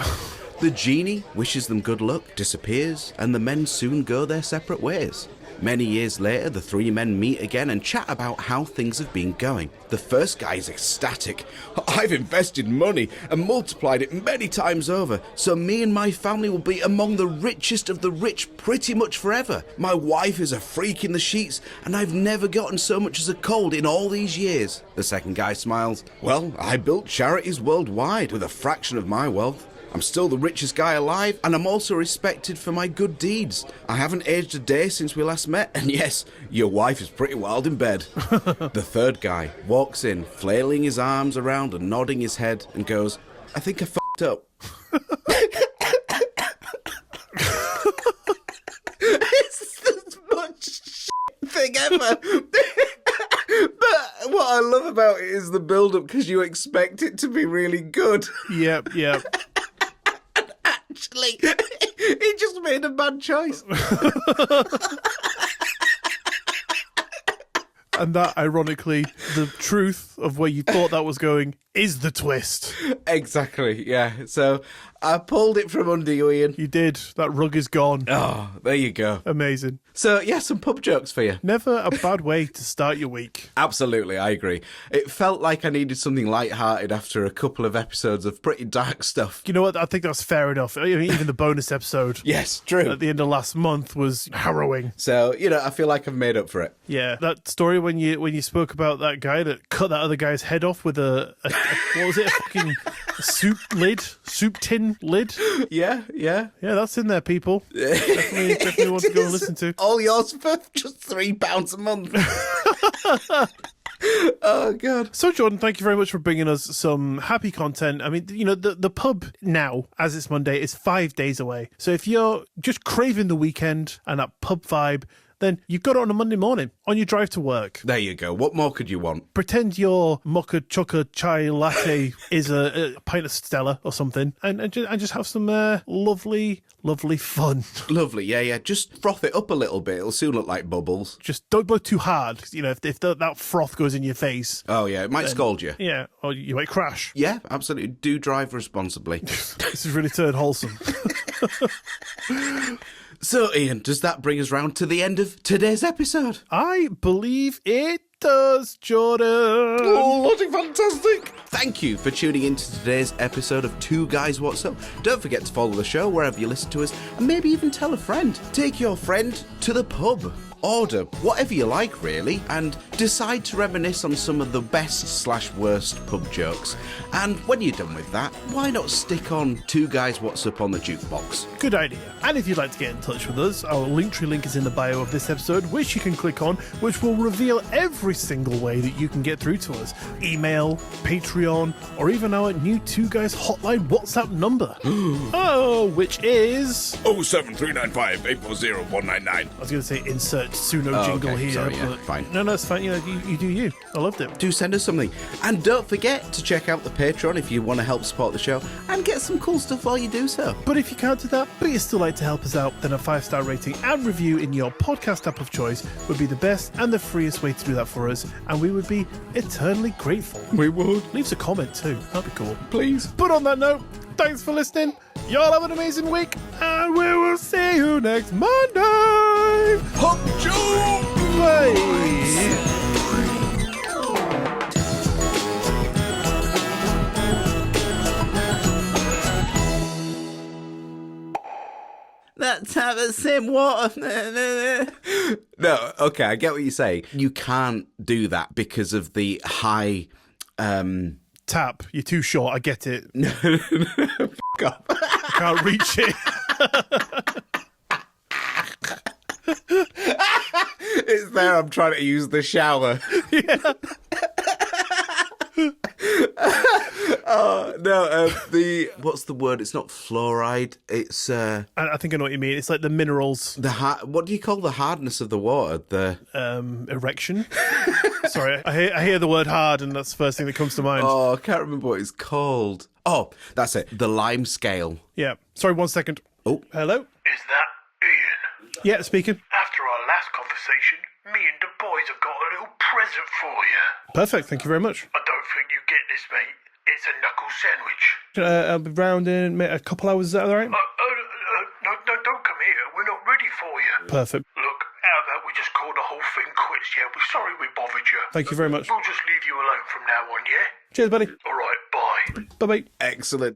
The genie wishes them good luck, disappears, and the men soon go their separate ways. Many years later, the 3 men meet again and chat about how things have been going. The first guy is ecstatic. I've invested money and multiplied it many times over, so me and my family will be among the richest of the rich pretty much forever. My wife is a freak in the sheets, and I've never gotten so much as a cold in all these years. The second guy smiles. Well, I built charities worldwide with a fraction of my wealth. I'm still the richest guy alive, and I'm also respected for my good deeds. I haven't aged a day since we last met, and yes, your wife is pretty wild in bed. The third guy walks in, flailing his arms around and nodding his head, and goes, I think I f***ed up. It's the most shit thing ever. But what I love about it is the build-up, because you expect it to be really good. Yep. Actually, he just made a bad choice. And that, ironically, the truth of where you thought that was going is the twist. Exactly, yeah. So I pulled it from under you, Ian. You did. That rug is gone. Oh, there you go. Amazing. So, yeah, some pub jokes for you. Never a bad way to start your week. Absolutely, I agree. It felt like I needed something light-hearted after a couple of episodes of pretty dark stuff. You know what? I think that's fair enough. I mean, even the bonus episode Yes, true. at the end of last month was harrowing. So, I feel like I've made up for it. Yeah, that story when you spoke about that guy that cut that other guy's head off with a what was it? A fucking soup tin lid. Yeah. Yeah, that's in there, people. Definitely want to go and listen to. All yours for just £3 a month. Oh, God. So, Jordan, thank you very much for bringing us some happy content. I mean, the pub now, as it's Monday, is 5 days away. So if you're just craving the weekend and that pub vibe, then you've got it on a Monday morning on your drive to work. There you go. What more could you want? Pretend your mocha chocolate chai latte is a pint of Stella or something, and just have some lovely fun. Lovely, yeah. Just froth it up a little bit. It'll soon look like bubbles. Just don't blow too hard. If that froth goes in your face. Oh, yeah, it might scald you. Yeah, or you might crash. Yeah, absolutely. Do drive responsibly. This is really turned wholesome. So, Ian, does that bring us round to the end of today's episode? I believe it does, Jordan. Oh, bloody fantastic. Thank you for tuning in to today's episode of Two Guys What's Up. Don't forget to follow the show wherever you listen to us, and maybe even tell a friend. Take your friend to the pub. Order whatever you like, really, and decide to reminisce on some of the best/worst pub jokes. And when you're done with that, why not stick on Two Guys What's Up on the jukebox? Good idea. And if you'd like to get in touch with us, our Linktree link is in the bio of this episode, which you can click on, which will reveal every single way that you can get through to us. Email, Patreon, or even our new Two Guys hotline WhatsApp number. Which is 07395 840 199. I was going to say insert Suno jingle okay. here. Sorry, yeah, but fine. No, it's fine. You do you. I loved it. Do send us something. And don't forget to check out the Patreon if you want to help support the show and get some cool stuff while you do so. But if you can't do that, but you still like to help us out, then a 5-star rating and review in your podcast app of choice would be the best and the freest way to do that for us, and we would be eternally grateful. We would. Leave us a comment too. That'd be cool. Please. But on that note, thanks for listening. Y'all have an amazing week, and we will see you next Monday. Pub joke! Bye. Let's have the same water. No, okay, I get what you're saying. You can't do that because of the high... Tap, you're too short, I get it. No, f*** off. I can't reach it. It's there, I'm trying to use the shower. Yeah. Oh, no, what's the word? It's not fluoride, it's... I think I know what you mean. It's like the minerals. What do you call the hardness of the water? Erection? Sorry, I hear the word hard and that's the first thing that comes to mind. Oh, I can't remember what it's called. Oh, that's it. The lime scale. Yeah. Sorry, 1 second. Oh. Hello? Is that Ian? Yeah, speaking. After our last conversation, me and the boys have got a little present for you. Perfect, thank you very much. I don't think you get this, mate. It's a knuckle sandwich. I'll be round in a couple hours, is that all right? No, don't come here. We're not ready for you. Perfect. Look, how about we just call the whole thing quits, yeah? We're sorry we bothered you. Thank you very much. We'll just leave you alone from now on, yeah? Cheers, buddy. All right, bye. Bye-bye. Excellent.